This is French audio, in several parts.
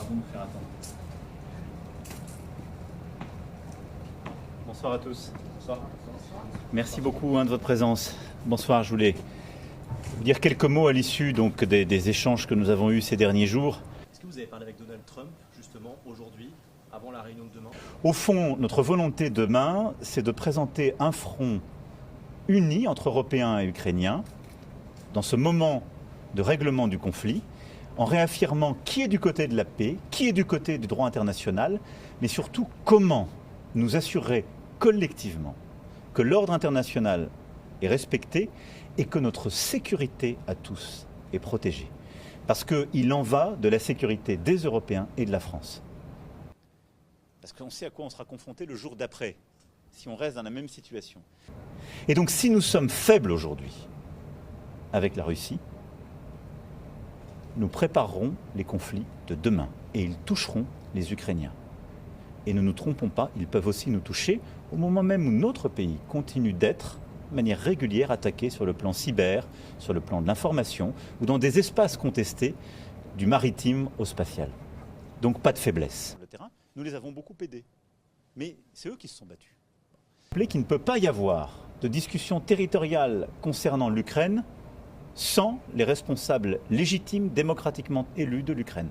pardon de nous faire attendre. Bonsoir à tous. Bonsoir. Merci beaucoup de votre présence. Bonsoir, je voulais vous dire quelques mots à l'issue donc des échanges que nous avons eus ces derniers jours. Est-ce que vous avez parlé avec Donald Trump, justement, aujourd'hui, avant la réunion de demain? Au fond, notre volonté demain, c'est de présenter un front uni entre Européens et Ukrainiens dans ce moment de règlement du conflit, en réaffirmant qui est du côté de la paix, qui est du côté du droit international, mais surtout comment nous assurer collectivement que l'ordre international est respecté et que notre sécurité à tous est protégée. Parce qu'il en va de la sécurité des Européens et de la France. Parce qu'on sait à quoi on sera confronté le jour d'après, si on reste dans la même situation. Et donc si nous sommes faibles aujourd'hui avec la Russie, nous préparerons les conflits de demain et ils toucheront les Ukrainiens. Et ne nous trompons pas, ils peuvent aussi nous toucher au moment même où notre pays continue d'être de manière régulière attaqué sur le plan cyber, sur le plan de l'information ou dans des espaces contestés du maritime au spatial. Donc pas de faiblesse. Le terrain, nous les avons beaucoup aidés, mais c'est eux qui se sont battus. Rappelez qu'il ne peut pas y avoir de discussion territoriale concernant l'Ukraine sans les responsables légitimes, démocratiquement élus de l'Ukraine.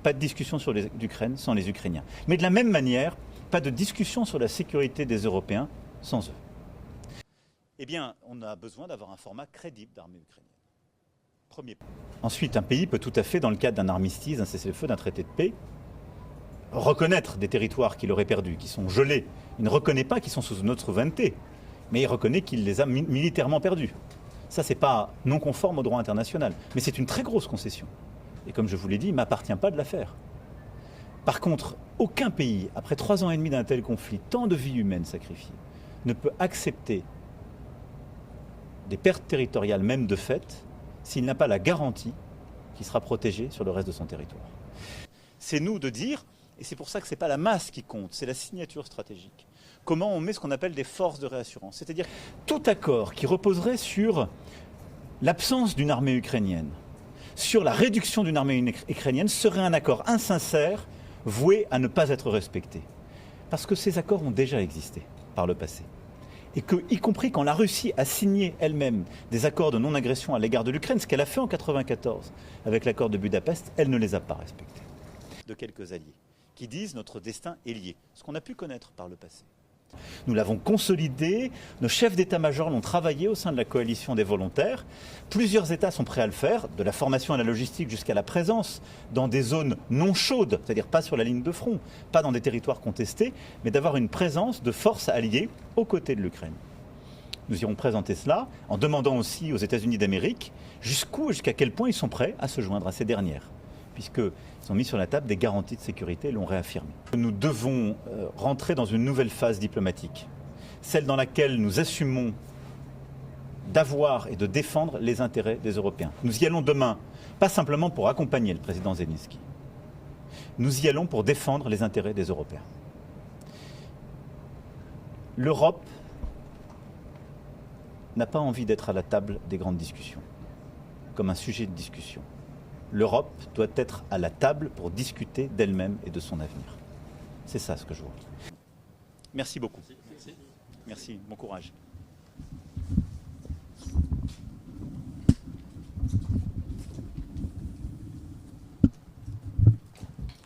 Pas de discussion sur l'Ukraine sans les Ukrainiens. Mais de la même manière, pas de discussion sur la sécurité des Européens sans eux. Eh bien, on a besoin d'avoir un format crédible d'armée ukrainienne. Premier point. Ensuite, un pays peut tout à fait, dans le cadre d'un armistice, d'un cessez-le-feu, d'un traité de paix, reconnaître des territoires qu'il aurait perdus, qui sont gelés. Il ne reconnaît pas qu'ils sont sous notre souveraineté, mais il reconnaît qu'il les a militairement perdus. Ça, c'est pas non conforme au droit international, mais c'est une très grosse concession. Et comme je vous l'ai dit, il ne m'appartient pas de la faire. Par contre, aucun pays, après 3 ans et demi d'un tel conflit, tant de vies humaines sacrifiées, ne peut accepter des pertes territoriales, même de fait, s'il n'a pas la garantie qu'il sera protégé sur le reste de son territoire. C'est nous de dire, et c'est pour ça que ce n'est pas la masse qui compte, c'est la signature stratégique. Comment on met ce qu'on appelle des forces de réassurance. C'est-à-dire tout accord qui reposerait sur l'absence d'une armée ukrainienne, sur la réduction d'une armée ukrainienne, serait un accord insincère, voué à ne pas être respecté. Parce que ces accords ont déjà existé par le passé. Et que, y compris quand la Russie a signé elle-même des accords de non-agression à l'égard de l'Ukraine, ce qu'elle a fait en 1994 avec l'accord de Budapest, elle ne les a pas respectés. De quelques alliés qui disent notre destin est lié, ce qu'on a pu connaître par le passé. Nous l'avons consolidé, nos chefs d'état-major l'ont travaillé au sein de la coalition des volontaires. Plusieurs États sont prêts à le faire, de la formation à la logistique jusqu'à la présence dans des zones non chaudes, c'est-à-dire pas sur la ligne de front, pas dans des territoires contestés, mais d'avoir une présence de forces alliées aux côtés de l'Ukraine. Nous irons présenter cela en demandant aussi aux États-Unis d'Amérique jusqu'à quel point ils sont prêts à se joindre à ces dernières, puisqu'ils ont mis sur la table des garanties de sécurité et l'ont réaffirmé. Nous devons rentrer dans une nouvelle phase diplomatique, celle dans laquelle nous assumons d'avoir et de défendre les intérêts des Européens. Nous y allons demain, pas simplement pour accompagner le président Zelensky. Nous y allons pour défendre les intérêts des Européens. L'Europe n'a pas envie d'être à la table des grandes discussions, comme un sujet de discussion. L'Europe doit être à la table pour discuter d'elle-même et de son avenir. C'est ça ce que je vous dis. Merci beaucoup. Merci, bon courage.